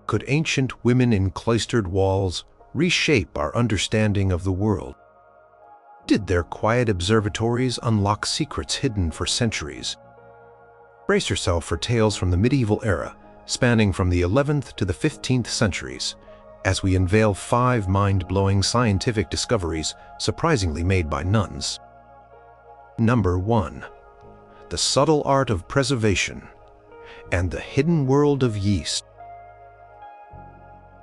Could ancient women in cloistered walls reshape our understanding of the world? Did their quiet observatories unlock secrets hidden for centuries? Brace yourself for tales from the medieval era, spanning from the 11th to the 15th centuries, as we unveil 5 mind-blowing scientific discoveries surprisingly made by nuns. Number 1. The subtle art of preservation and the hidden world of yeast.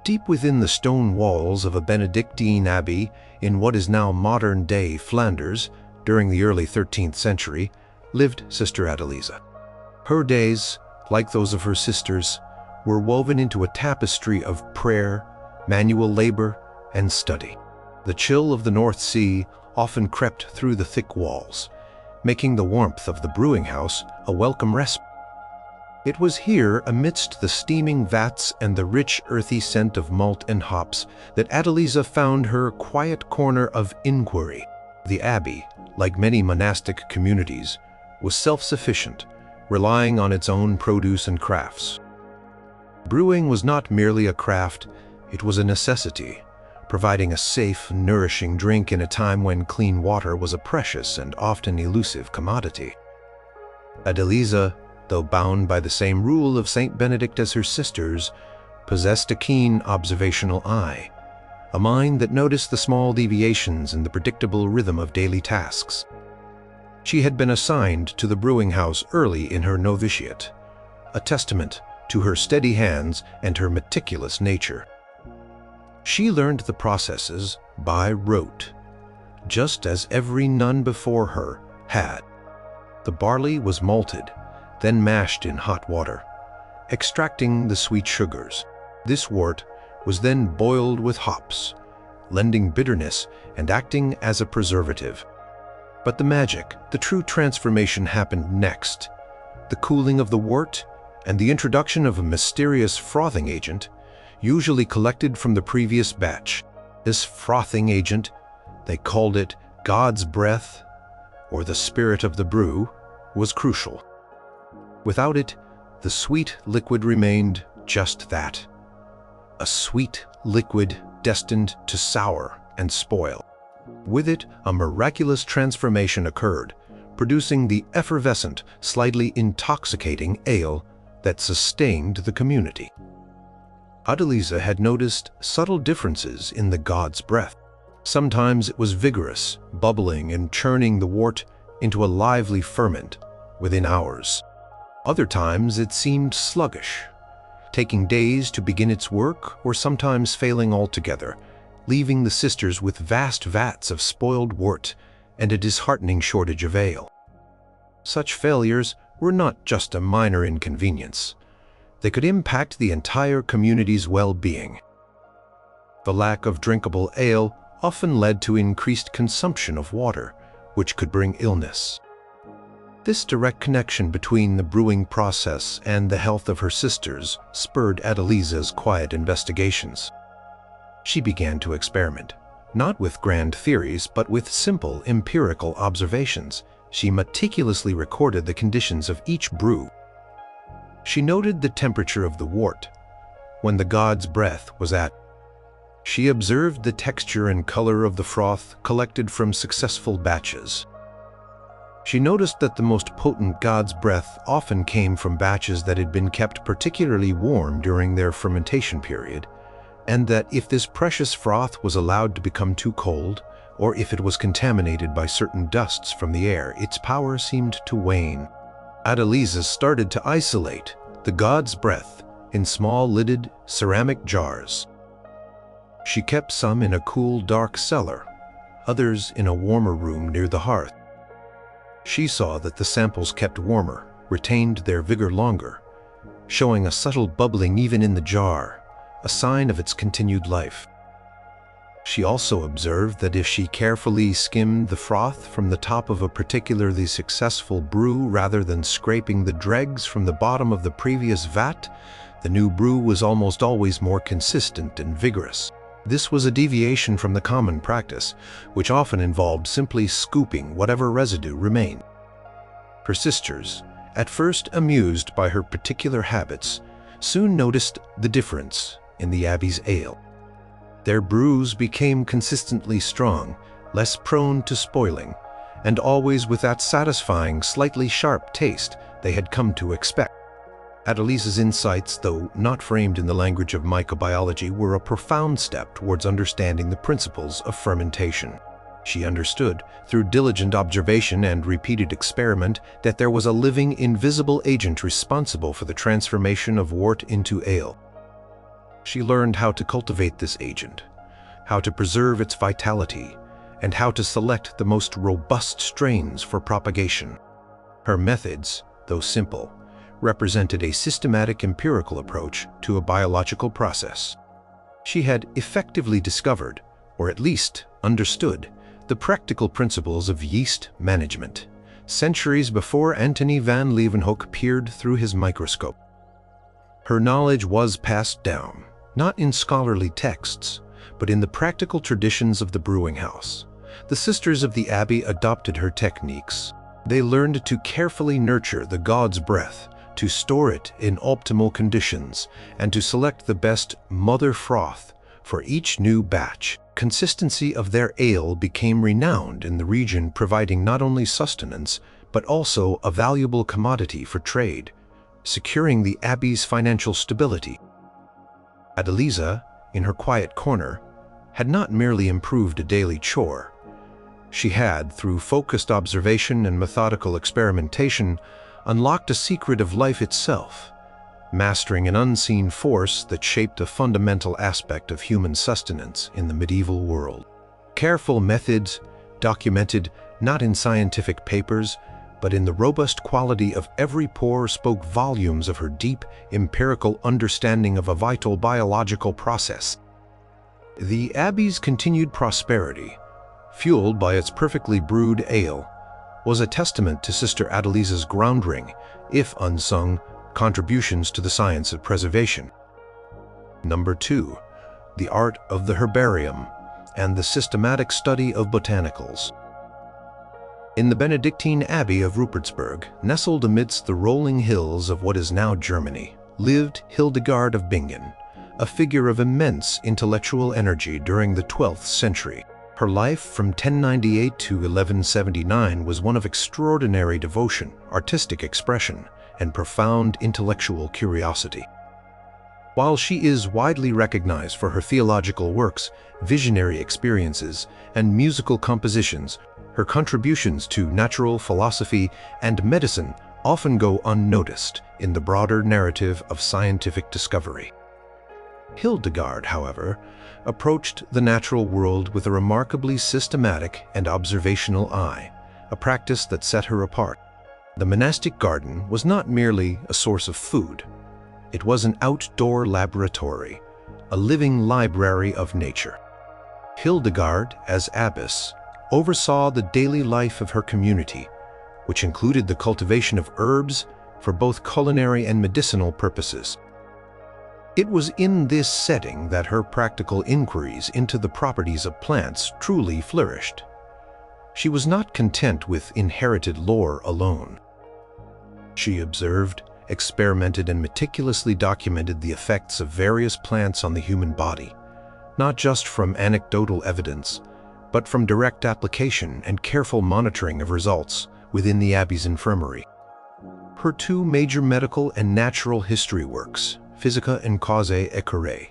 Deep within the stone walls of a Benedictine abbey in what is now modern-day Flanders, during the early 13th century, lived Sister Adeliza. Her days, like those of her sisters, were woven into a tapestry of prayer, manual labor, and study. The chill of the North Sea often crept through the thick walls, making the warmth of the brewing house a welcome respite. It was here, amidst the steaming vats and the rich earthy scent of malt and hops, that Adeliza found her quiet corner of inquiry. The abbey, like many monastic communities, was self-sufficient, relying on its own produce and crafts. Brewing was not merely a craft, it was a necessity, providing a safe, nourishing drink in a time when clean water was a precious and often elusive commodity. Adeliza, though bound by the same rule of Saint Benedict as her sisters, possessed a keen observational eye, a mind that noticed the small deviations in the predictable rhythm of daily tasks. She had been assigned to the brewing house early in her novitiate, a testament to her steady hands and her meticulous nature. She learned the processes by rote, just as every nun before her had. The barley was malted, then mashed in hot water, extracting the sweet sugars. This wort was then boiled with hops, lending bitterness and acting as a preservative. But the magic, the true transformation happened next. The cooling of the wort and the introduction of a mysterious frothing agent, usually collected from the previous batch. This frothing agent, they called it God's breath, or the spirit of the brew, was crucial. Without it, the sweet liquid remained just that, a sweet liquid destined to sour and spoil. With it, a miraculous transformation occurred, producing the effervescent, slightly intoxicating ale that sustained the community. Adeliza had noticed subtle differences in the God's breath. Sometimes it was vigorous, bubbling and churning the wort into a lively ferment within hours. Other times it seemed sluggish, taking days to begin its work or sometimes failing altogether, leaving the sisters with vast vats of spoiled wort and a disheartening shortage of ale. Such failures were not just a minor inconvenience. They could impact the entire community's well-being. The lack of drinkable ale often led to increased consumption of water, which could bring illness. This direct connection between the brewing process and the health of her sisters spurred Adeliza's quiet investigations. She began to experiment, not with grand theories, but with simple empirical observations. She meticulously recorded the conditions of each brew. She noted the temperature of the wort, when the God's breath was at. She observed the texture and color of the froth collected from successful batches. She noticed that the most potent God's breath often came from batches that had been kept particularly warm during their fermentation period, and that if this precious froth was allowed to become too cold, or if it was contaminated by certain dusts from the air, its power seemed to wane. Adeliza started to isolate the God's breath in small-lidded ceramic jars. She kept some in a cool, dark cellar, others in a warmer room near the hearth. She saw that the samples kept warmer, retained their vigor longer, showing a subtle bubbling even in the jar, a sign of its continued life. She also observed that if she carefully skimmed the froth from the top of a particularly successful brew rather than scraping the dregs from the bottom of the previous vat, the new brew was almost always more consistent and vigorous. This was a deviation from the common practice, which often involved simply scooping whatever residue remained. Her sisters, at first amused by her particular habits, soon noticed the difference in the abbey's ale. Their brews became consistently strong, less prone to spoiling, and always with that satisfying, slightly sharp taste they had come to expect. Adeliza's insights, though not framed in the language of microbiology, were a profound step towards understanding the principles of fermentation. She understood, through diligent observation and repeated experiment, that there was a living, invisible agent responsible for the transformation of wort into ale. She learned how to cultivate this agent, how to preserve its vitality, and how to select the most robust strains for propagation. Her methods, though simple, represented a systematic empirical approach to a biological process. She had effectively discovered, or at least understood, the practical principles of yeast management, centuries before Antonie van Leeuwenhoek peered through his microscope. Her knowledge was passed down, not in scholarly texts, but in the practical traditions of the brewing house. The sisters of the abbey adopted her techniques. They learned to carefully nurture the god's breath, to store it in optimal conditions, and to select the best mother froth for each new batch. Consistency of their ale became renowned in the region, providing not only sustenance, but also a valuable commodity for trade, securing the abbey's financial stability. Adeliza, in her quiet corner, had not merely improved a daily chore. She had, through focused observation and methodical experimentation, unlocked a secret of life itself, mastering an unseen force that shaped a fundamental aspect of human sustenance in the medieval world. Careful methods, documented not in scientific papers, but in the robust quality of every pour, spoke volumes of her deep, empirical understanding of a vital biological process. The abbey's continued prosperity, fueled by its perfectly brewed ale, was a testament to Sister Adeliza's groundbreaking, if unsung, contributions to the science of preservation. Number 2. The art of the herbarium and the systematic study of botanicals. In the Benedictine Abbey of Rupertsberg, nestled amidst the rolling hills of what is now Germany, lived Hildegard of Bingen, a figure of immense intellectual energy during the 12th century. Her life from 1098 to 1179 was one of extraordinary devotion, artistic expression, and profound intellectual curiosity. While she is widely recognized for her theological works, visionary experiences, and musical compositions, her contributions to natural philosophy and medicine often go unnoticed in the broader narrative of scientific discovery. Hildegard, however, approached the natural world with a remarkably systematic and observational eye, a practice that set her apart. The monastic garden was not merely a source of food. It was an outdoor laboratory, a living library of nature. Hildegard, as abbess, oversaw the daily life of her community, which included the cultivation of herbs for both culinary and medicinal purposes. It was in this setting that her practical inquiries into the properties of plants truly flourished. She was not content with inherited lore alone. She observed, experimented, and meticulously documented the effects of various plants on the human body, not just from anecdotal evidence, but from direct application and careful monitoring of results within the abbey's infirmary. Her two major medical and natural history works, Physica and Causae et Curae,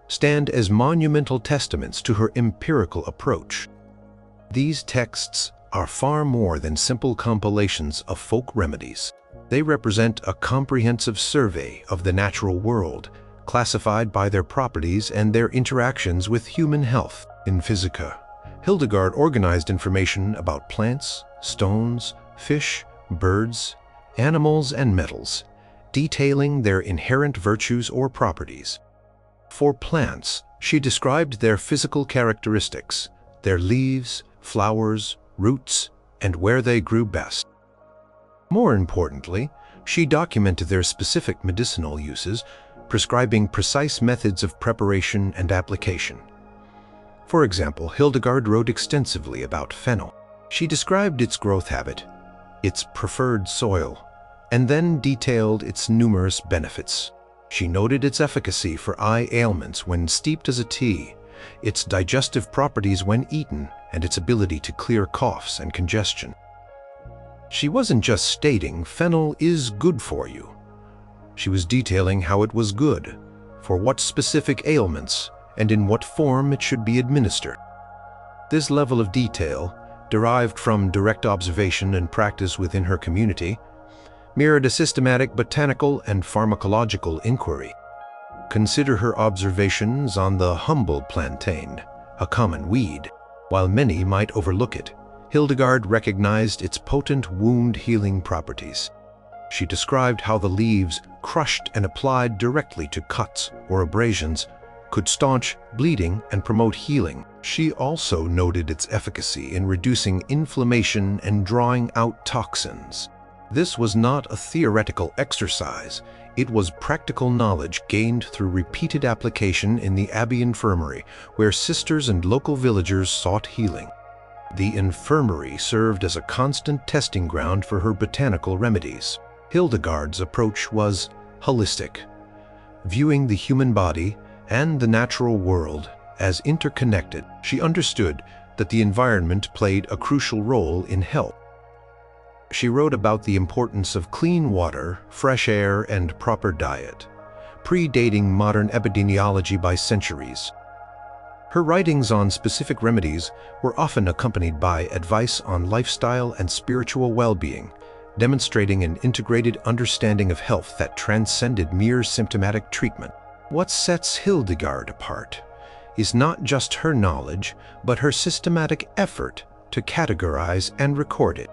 stand as monumental testaments to her empirical approach. These texts are far more than simple compilations of folk remedies. They represent a comprehensive survey of the natural world, classified by their properties and their interactions with human health. In Physica, Hildegard organized information about plants, stones, fish, birds, animals, and metals, detailing their inherent virtues or properties. For plants, she described their physical characteristics, their leaves, flowers, roots, and where they grew best. More importantly, she documented their specific medicinal uses, prescribing precise methods of preparation and application. For example, Hildegard wrote extensively about fennel. She described its growth habit, its preferred soil, and then detailed its numerous benefits. She noted its efficacy for eye ailments when steeped as a tea, its digestive properties when eaten, and its ability to clear coughs and congestion. She wasn't just stating fennel is good for you. She was detailing how it was good, for what specific ailments, and in what form it should be administered. This level of detail, derived from direct observation and practice within her community, mirrored a systematic botanical and pharmacological inquiry. Consider her observations on the humble plantain, a common weed. While many might overlook it, Hildegard recognized its potent wound-healing properties. She described how the leaves, crushed and applied directly to cuts or abrasions, could staunch bleeding and promote healing. She also noted its efficacy in reducing inflammation and drawing out toxins. This was not a theoretical exercise. It was practical knowledge gained through repeated application in the abbey infirmary, where sisters and local villagers sought healing. The infirmary served as a constant testing ground for her botanical remedies. Hildegard's approach was holistic, viewing the human body and the natural world as interconnected. She understood that the environment played a crucial role in health. She wrote about the importance of clean water, fresh air, and proper diet, predating modern epidemiology by centuries. Her writings on specific remedies were often accompanied by advice on lifestyle and spiritual well-being, demonstrating an integrated understanding of health that transcended mere symptomatic treatment. What sets Hildegard apart is not just her knowledge, but her systematic effort to categorize and record it.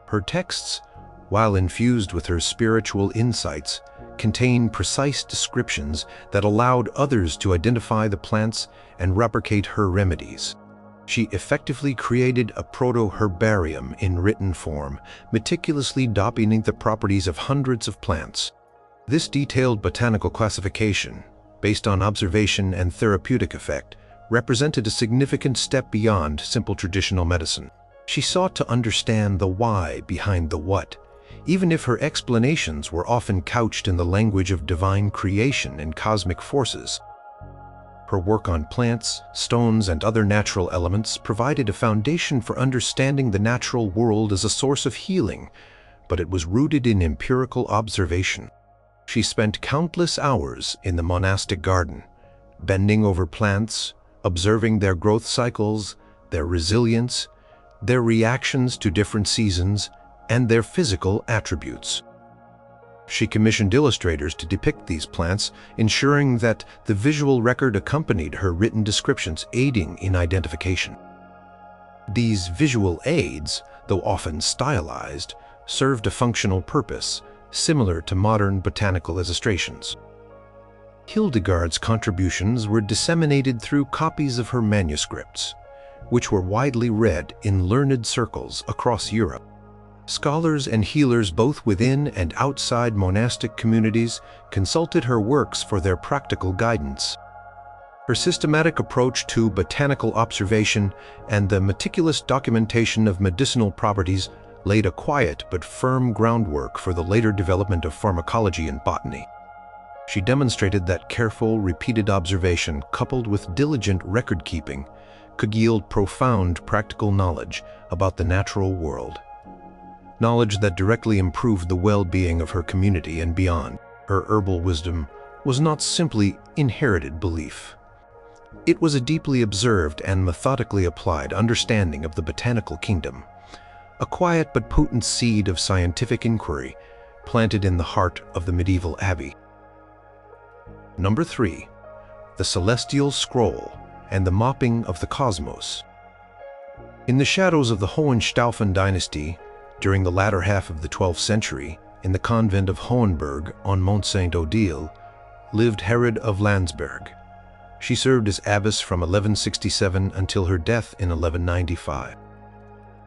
Her texts, while infused with her spiritual insights, contain precise descriptions that allowed others to identify the plants and replicate her remedies. She effectively created a proto-herbarium in written form, meticulously documenting the properties of hundreds of plants. This detailed botanical classification, based on observation and therapeutic effect, represented a significant step beyond simple traditional medicine. She sought to understand the why behind the what, even if her explanations were often couched in the language of divine creation and cosmic forces. Her work on plants, stones, and other natural elements provided a foundation for understanding the natural world as a source of healing, but it was rooted in empirical observation. She spent countless hours in the monastic garden, bending over plants, observing their growth cycles, their resilience, their reactions to different seasons, and their physical attributes. She commissioned illustrators to depict these plants, ensuring that the visual record accompanied her written descriptions, aiding in identification. These visual aids, though often stylized, served a functional purpose, similar to modern botanical illustrations. Hildegard's contributions were disseminated through copies of her manuscripts, which were widely read in learned circles across Europe. Scholars and healers both within and outside monastic communities consulted her works for their practical guidance. Her systematic approach to botanical observation and the meticulous documentation of medicinal properties laid a quiet but firm groundwork for the later development of pharmacology and botany. She demonstrated that careful, repeated observation coupled with diligent record-keeping could yield profound practical knowledge about the natural world. Knowledge that directly improved the well-being of her community and beyond. Her herbal wisdom was not simply inherited belief. It was a deeply observed and methodically applied understanding of the botanical kingdom, a quiet but potent seed of scientific inquiry planted in the heart of the medieval abbey. Number 3. The Celestial Scroll and the Mapping of the Cosmos. In the shadows of the Hohenstaufen dynasty, during the latter half of the 12th century, in the convent of Hohenberg on Mont Saint-Odile, lived Herod of Landsberg. She served as abbess from 1167 until her death in 1195.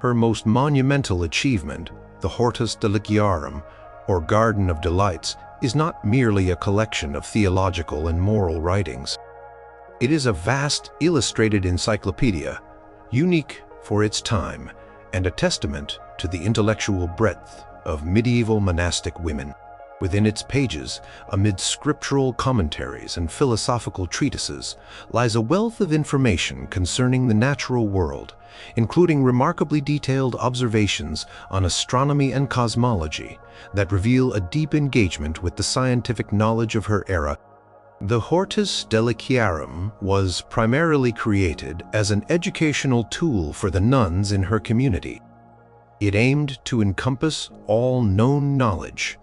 Her most monumental achievement, the Hortus Deliciarum, or Garden of Delights, is not merely a collection of theological and moral writings. It is a vast illustrated encyclopedia, unique for its time, and a testament to the intellectual breadth of medieval monastic women. Within its pages, amid scriptural commentaries and philosophical treatises, lies a wealth of information concerning the natural world, including remarkably detailed observations on astronomy and cosmology that reveal a deep engagement with the scientific knowledge of her era. The Hortus Deliciarum was primarily created as an educational tool for the nuns in her community. It aimed to encompass all known knowledge,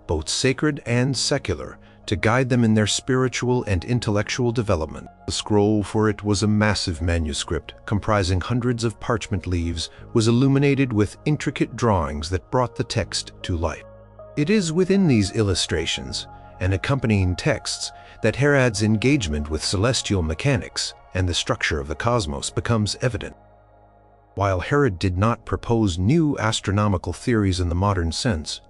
both sacred and secular, to guide them in their spiritual and intellectual development. The scroll for it was a massive manuscript comprising hundreds of parchment leaves, was illuminated with intricate drawings that brought the text to life. It is within these illustrations and accompanying texts that Herod's engagement with celestial mechanics and the structure of the cosmos becomes evident. While Herod did not propose new astronomical theories in the modern sense,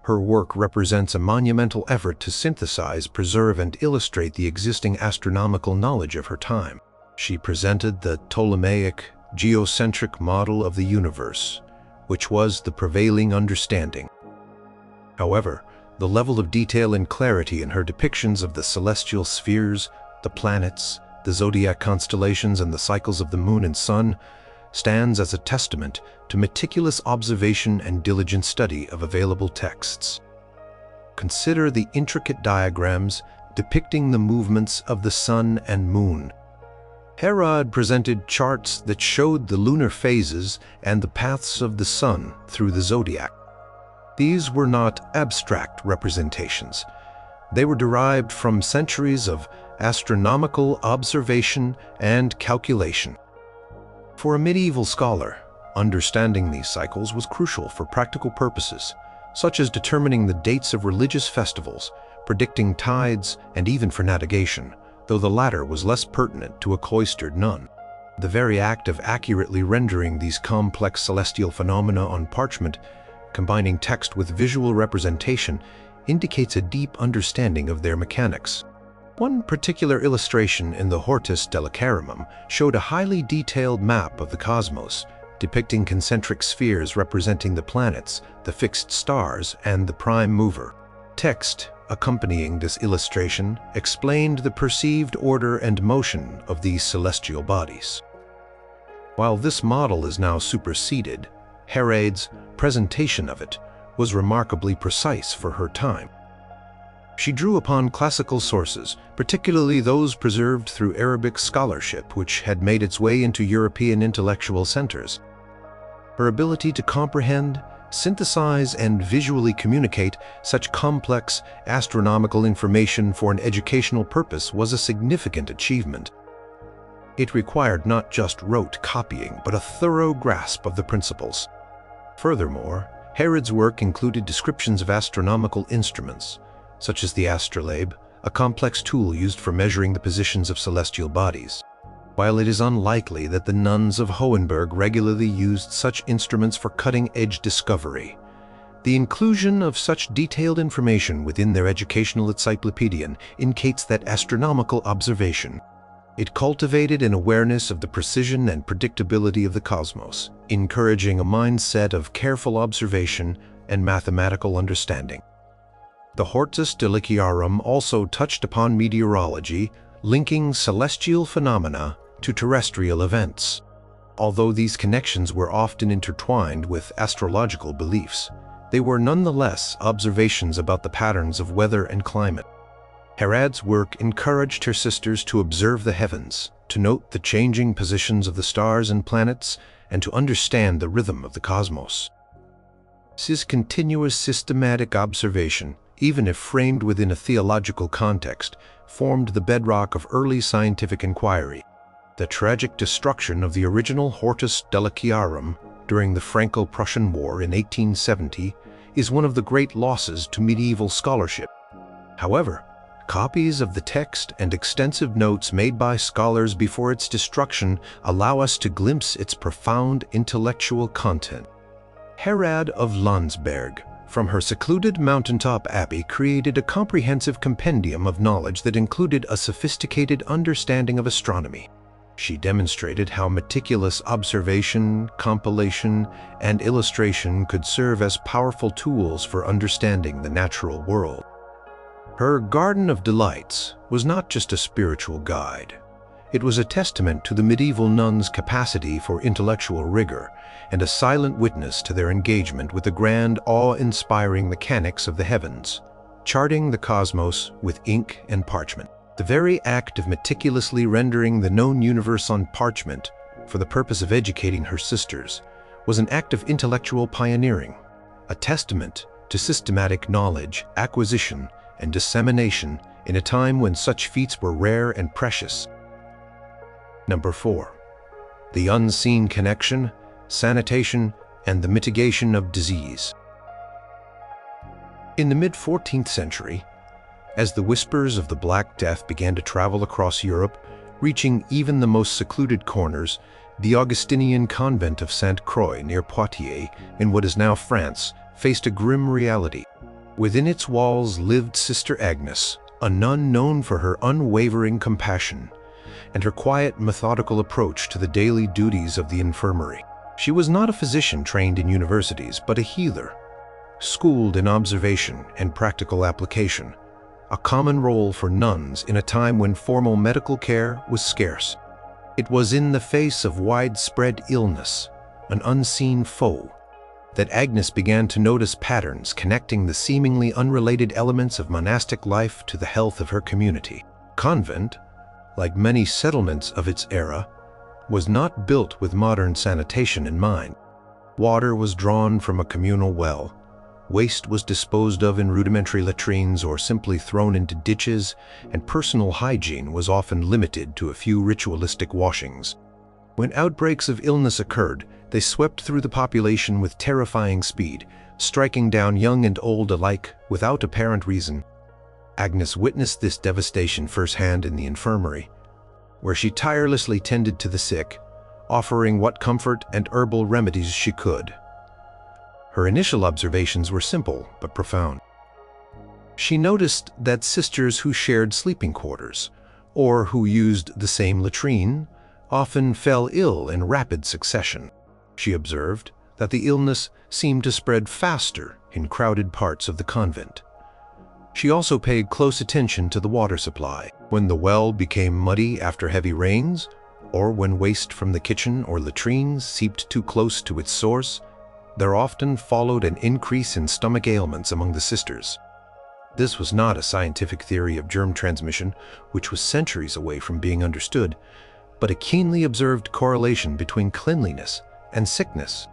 her work represents a monumental effort to synthesize, preserve, and illustrate the existing astronomical knowledge of her time. She presented the Ptolemaic, geocentric model of the universe, which was the prevailing understanding. However, the level of detail and clarity in her depictions of the celestial spheres, the planets, the zodiac constellations, and the cycles of the moon and sun stands as a testament to meticulous observation and diligent study of available texts. Consider the intricate diagrams depicting the movements of the sun and moon. Herod presented charts that showed the lunar phases and the paths of the sun through the zodiac. These were not abstract representations. They were derived from centuries of astronomical observation and calculation. For a medieval scholar, understanding these cycles was crucial for practical purposes, such as determining the dates of religious festivals, predicting tides, and even for navigation, though the latter was less pertinent to a cloistered nun. The very act of accurately rendering these complex celestial phenomena on parchment, combining text with visual representation, indicates a deep understanding of their mechanics. One particular illustration in the Hortus Deliciarum showed a highly detailed map of the cosmos, depicting concentric spheres representing the planets, the fixed stars, and the prime mover. Text accompanying this illustration explained the perceived order and motion of these celestial bodies. While this model is now superseded, Herod's presentation of it was remarkably precise for her time. She drew upon classical sources, particularly those preserved through Arabic scholarship, which had made its way into European intellectual centers. Her ability to comprehend, synthesize, and visually communicate such complex astronomical information for an educational purpose was a significant achievement. It required not just rote copying, but a thorough grasp of the principles. Furthermore, Herod's work included descriptions of astronomical instruments, such as the astrolabe, a complex tool used for measuring the positions of celestial bodies. While it is unlikely that the nuns of Hohenberg regularly used such instruments for cutting-edge discovery, the inclusion of such detailed information within their educational encyclopedion indicates that astronomical observation. It cultivated an awareness of the precision and predictability of the cosmos, encouraging a mindset of careful observation and mathematical understanding. The Hortus Deliciarum also touched upon meteorology, linking celestial phenomena to terrestrial events. Although these connections were often intertwined with astrological beliefs, they were nonetheless observations about the patterns of weather and climate. Herod's work encouraged her sisters to observe the heavens, to note the changing positions of the stars and planets, and to understand the rhythm of the cosmos. This continuous systematic observation, even if framed within a theological context, formed the bedrock of early scientific inquiry. The tragic destruction of the original Hortus Deliciarum during the Franco-Prussian War in 1870 is one of the great losses to medieval scholarship. However, copies of the text and extensive notes made by scholars before its destruction allow us to glimpse its profound intellectual content. Herod of Landsberg, from her secluded mountaintop abbey, created a comprehensive compendium of knowledge that included a sophisticated understanding of astronomy. She demonstrated how meticulous observation, compilation, and illustration could serve as powerful tools for understanding the natural world. Her Garden of Delights was not just a spiritual guide. It was a testament to the medieval nuns' capacity for intellectual rigor and a silent witness to their engagement with the grand, awe-inspiring mechanics of the heavens, charting the cosmos with ink and parchment. The very act of meticulously rendering the known universe on parchment for the purpose of educating her sisters was an act of intellectual pioneering, a testament to systematic knowledge, acquisition, and dissemination in a time when such feats were rare and precious. Number 4. The unseen connection, sanitation, and the mitigation of disease. In the mid-14th century, as the whispers of the Black Death began to travel across Europe, reaching even the most secluded corners, the Augustinian convent of Sainte Croix near Poitiers, in what is now France, faced a grim reality. Within its walls lived Sister Agnes, a nun known for her unwavering compassion and her quiet, methodical approach to the daily duties of the infirmary. She was not a physician trained in universities, but a healer, schooled in observation and practical application, a common role for nuns in a time when formal medical care was scarce. It was in the face of widespread illness, an unseen foe, that Agnes began to notice patterns connecting the seemingly unrelated elements of monastic life to the health of her community. Convent, like many settlements of its era, was not built with modern sanitation in mind. Water was drawn from a communal well, waste was disposed of in rudimentary latrines or simply thrown into ditches, and personal hygiene was often limited to a few ritualistic washings. When outbreaks of illness occurred, they swept through the population with terrifying speed, striking down young and old alike without apparent reason. Agnes witnessed this devastation firsthand in the infirmary, where she tirelessly tended to the sick, offering what comfort and herbal remedies she could. Her initial observations were simple but profound. She noticed that sisters who shared sleeping quarters, or who used the same latrine, often fell ill in rapid succession. She observed that the illness seemed to spread faster in crowded parts of the convent. She also paid close attention to the water supply. When the well became muddy after heavy rains, or when waste from the kitchen or latrines seeped too close to its source, there often followed an increase in stomach ailments among the sisters. This was not a scientific theory of germ transmission, which was centuries away from being understood, but a keenly observed correlation between cleanliness and sickness.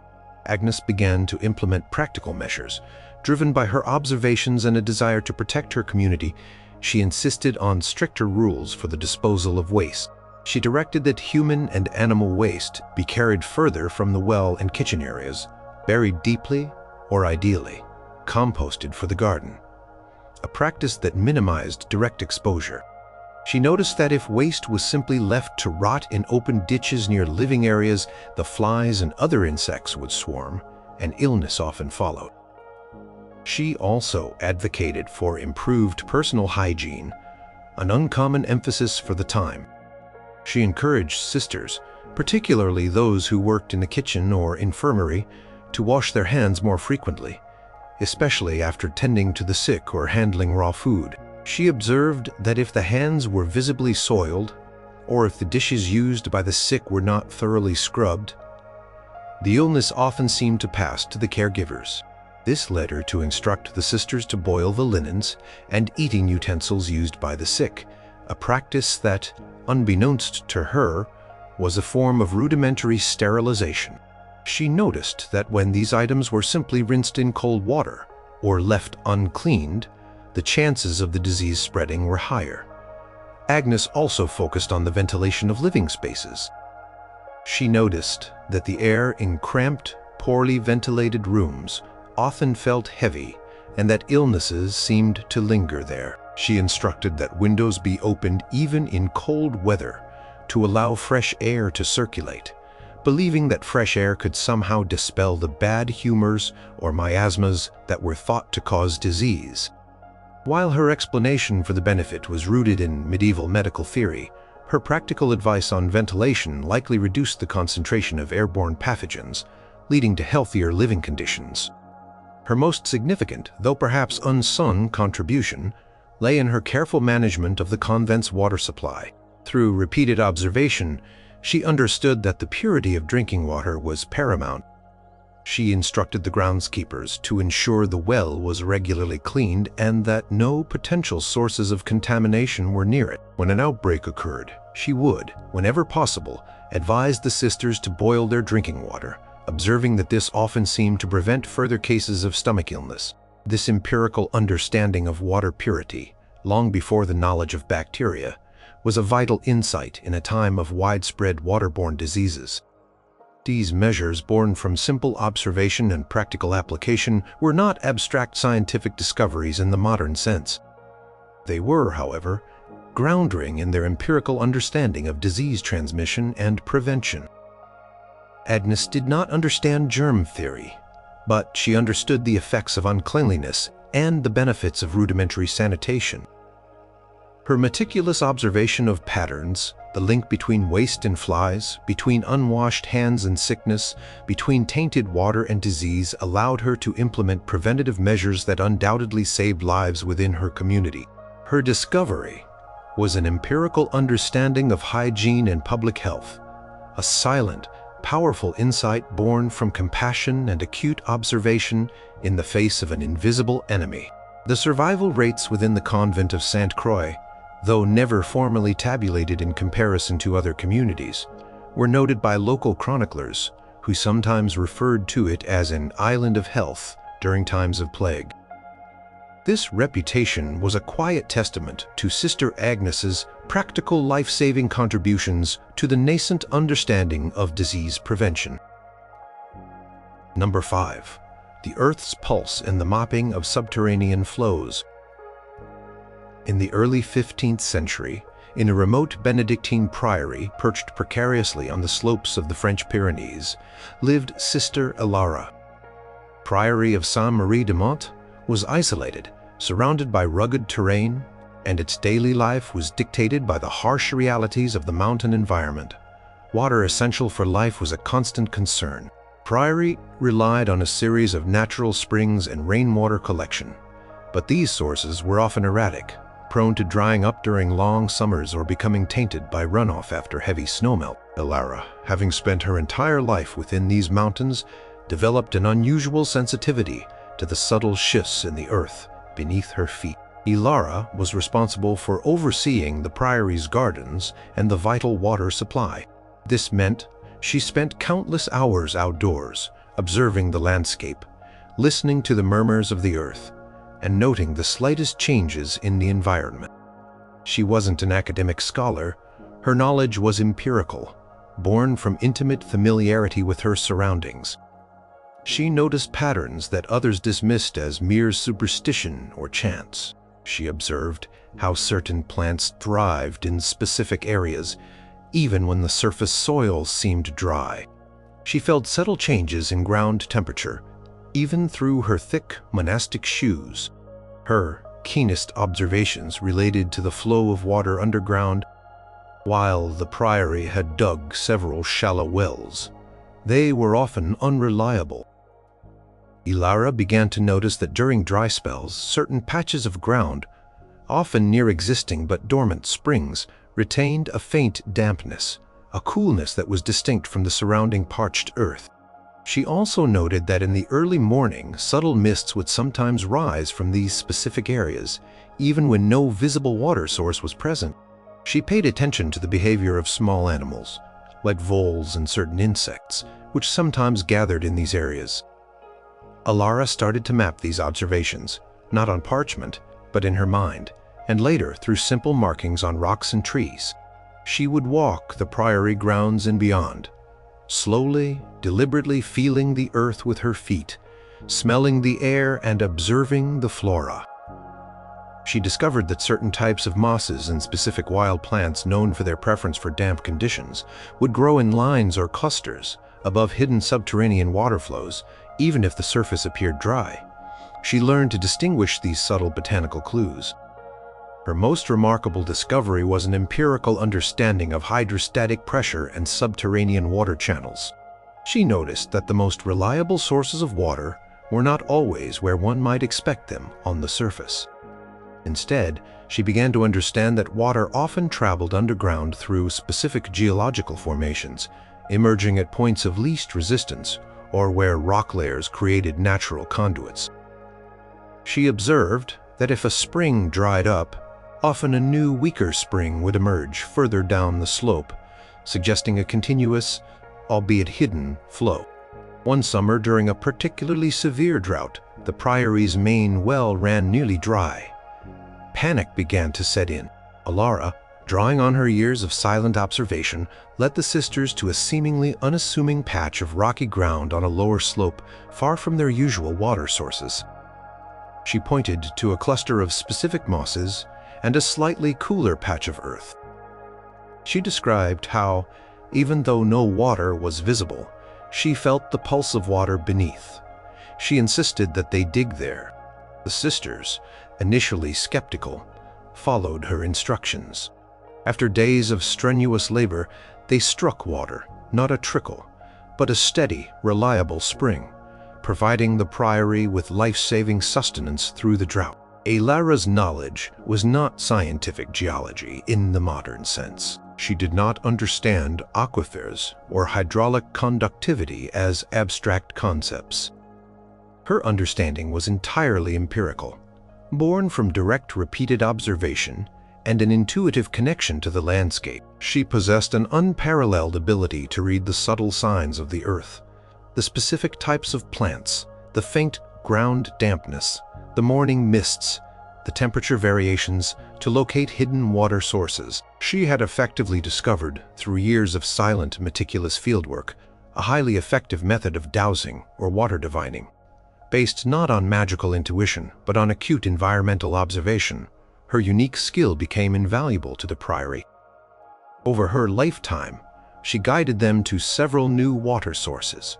Agnes began to implement practical measures. Driven by her observations and a desire to protect her community, she insisted on stricter rules for the disposal of waste. She directed that human and animal waste be carried further from the well and kitchen areas, buried deeply, or ideally, composted for the garden, a practice that minimized direct exposure. She noticed that if waste was simply left to rot in open ditches near living areas, the flies and other insects would swarm, and illness often followed. She also advocated for improved personal hygiene, an uncommon emphasis for the time. She encouraged sisters, particularly those who worked in the kitchen or infirmary, to wash their hands more frequently, especially after tending to the sick or handling raw food. She observed that if the hands were visibly soiled, or if the dishes used by the sick were not thoroughly scrubbed, the illness often seemed to pass to the caregivers. This led her to instruct the sisters to boil the linens and eating utensils used by the sick, a practice that, unbeknownst to her, was a form of rudimentary sterilization. She noticed that when these items were simply rinsed in cold water or left uncleaned, the chances of the disease spreading were higher. Agnes also focused on the ventilation of living spaces. She noticed that the air in cramped, poorly ventilated rooms often felt heavy and that illnesses seemed to linger there. She instructed that windows be opened even in cold weather to allow fresh air to circulate, believing that fresh air could somehow dispel the bad humors or miasmas that were thought to cause disease. While her explanation for the benefit was rooted in medieval medical theory, Her practical advice on ventilation likely reduced the concentration of airborne pathogens, leading to healthier living conditions. Her most significant, though perhaps unsung, contribution lay in her careful management of the convent's water supply. Through repeated observation, she understood that the purity of drinking water was paramount. She instructed the groundskeepers to ensure the well was regularly cleaned and that no potential sources of contamination were near it. When an outbreak occurred, she would, whenever possible, advise the sisters to boil their drinking water, observing that this often seemed to prevent further cases of stomach illness. This empirical understanding of water purity, long before the knowledge of bacteria, was a vital insight in a time of widespread waterborne diseases. These measures, born from simple observation and practical application, were not abstract scientific discoveries in the modern sense. They were, however, grounding in their empirical understanding of disease transmission and prevention. Agnes did not understand germ theory, but she understood the effects of uncleanliness and the benefits of rudimentary sanitation. Her meticulous observation of patterns, the link between waste and flies, between unwashed hands and sickness, between tainted water and disease, allowed her to implement preventative measures that undoubtedly saved lives within her community. Her discovery was an empirical understanding of hygiene and public health, a silent, powerful insight born from compassion and acute observation in the face of an invisible enemy. The survival rates within the convent of Sainte Croix, though never formally tabulated in comparison to other communities, were noted by local chroniclers, who sometimes referred to it as an island of health during times of plague. This reputation was a quiet testament to Sister Agnes's practical life-saving contributions to the nascent understanding of disease prevention. Number 5. The Earth's pulse and the mapping of subterranean flows. In the early 15th century, in a remote Benedictine priory perched precariously on the slopes of the French Pyrenees, lived Sister Hilara. Priory of Saint-Marie-de-Monts was isolated, surrounded by rugged terrain, and its daily life was dictated by the harsh realities of the mountain environment. Water essential for life was a constant concern. Priory relied on a series of natural springs and rainwater collection, but these sources were often erratic, prone to drying up during long summers or becoming tainted by runoff after heavy snowmelt. Hilara, having spent her entire life within these mountains, developed an unusual sensitivity to the subtle shifts in the earth beneath her feet. Hilara was responsible for overseeing the priory's gardens and the vital water supply. This meant she spent countless hours outdoors, observing the landscape, listening to the murmurs of the earth, and noting the slightest changes in the environment. She wasn't an academic scholar. Her knowledge was empirical, born from intimate familiarity with her surroundings. She noticed patterns that others dismissed as mere superstition or chance. She observed how certain plants thrived in specific areas, even when the surface soil seemed dry. She felt subtle changes in ground temperature, even through her thick monastic shoes. Her keenest observations related to the flow of water underground. While the priory had dug several shallow wells, they were often unreliable. Hilara began to notice that during dry spells, certain patches of ground, often near existing but dormant springs, retained a faint dampness, a coolness that was distinct from the surrounding parched earth. She also noted that in the early morning, subtle mists would sometimes rise from these specific areas, even when no visible water source was present. She paid attention to the behavior of small animals, like voles and certain insects, which sometimes gathered in these areas. Hilara started to map these observations, not on parchment, but in her mind, and later through simple markings on rocks and trees. She would walk the priory grounds and beyond, slowly, deliberately feeling the earth with her feet, smelling the air and observing the flora. She discovered that certain types of mosses and specific wild plants known for their preference for damp conditions would grow in lines or clusters above hidden subterranean water flows, even if the surface appeared dry. She learned to distinguish these subtle botanical clues. Her most remarkable discovery was an empirical understanding of hydrostatic pressure and subterranean water channels. She noticed that the most reliable sources of water were not always where one might expect them on the surface. Instead, she began to understand that water often traveled underground through specific geological formations, emerging at points of least resistance or where rock layers created natural conduits. She observed that if a spring dried up, often a new, weaker spring would emerge further down the slope, suggesting a continuous, albeit hidden, flow. One summer, during a particularly severe drought, the priory's main well ran nearly dry. Panic began to set in. Alara, drawing on her years of silent observation, led the sisters to a seemingly unassuming patch of rocky ground on a lower slope far from their usual water sources. She pointed to a cluster of specific mosses and a slightly cooler patch of earth. She described how, even though no water was visible, she felt the pulse of water beneath. She insisted that they dig there. The sisters, initially skeptical, followed her instructions. After days of strenuous labor, they struck water, not a trickle, but a steady, reliable spring, providing the priory with life-saving sustenance through the drought. Alara's knowledge was not scientific geology in the modern sense. She did not understand aquifers or hydraulic conductivity as abstract concepts. Her understanding was entirely empirical, born from direct repeated observation and an intuitive connection to the landscape. She possessed an unparalleled ability to read the subtle signs of the earth, the specific types of plants, the faint ground dampness, the morning mists, the temperature variations, to locate hidden water sources. She had effectively discovered, through years of silent, meticulous fieldwork, a highly effective method of dowsing or water divining. Based not on magical intuition, but on acute environmental observation, her unique skill became invaluable to the priory. Over her lifetime, she guided them to several new water sources,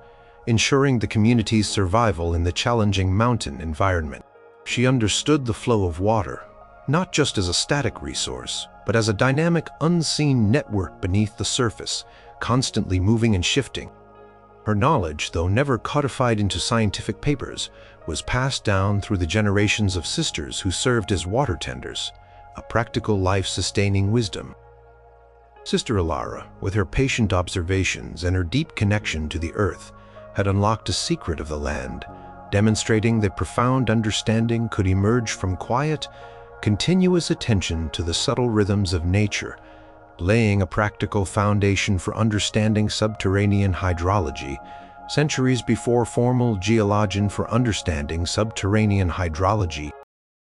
ensuring the community's survival in the challenging mountain environment. She understood the flow of water, not just as a static resource, but as a dynamic, unseen network beneath the surface, constantly moving and shifting. Her knowledge, though never codified into scientific papers, was passed down through the generations of sisters who served as water tenders, a practical life-sustaining wisdom. Sister Alara, with her patient observations and her deep connection to the earth, had unlocked a secret of the land, demonstrating that profound understanding could emerge from quiet, continuous attention to the subtle rhythms of nature, laying a practical foundation for understanding subterranean hydrology, centuries before formal geology. For understanding subterranean hydrology,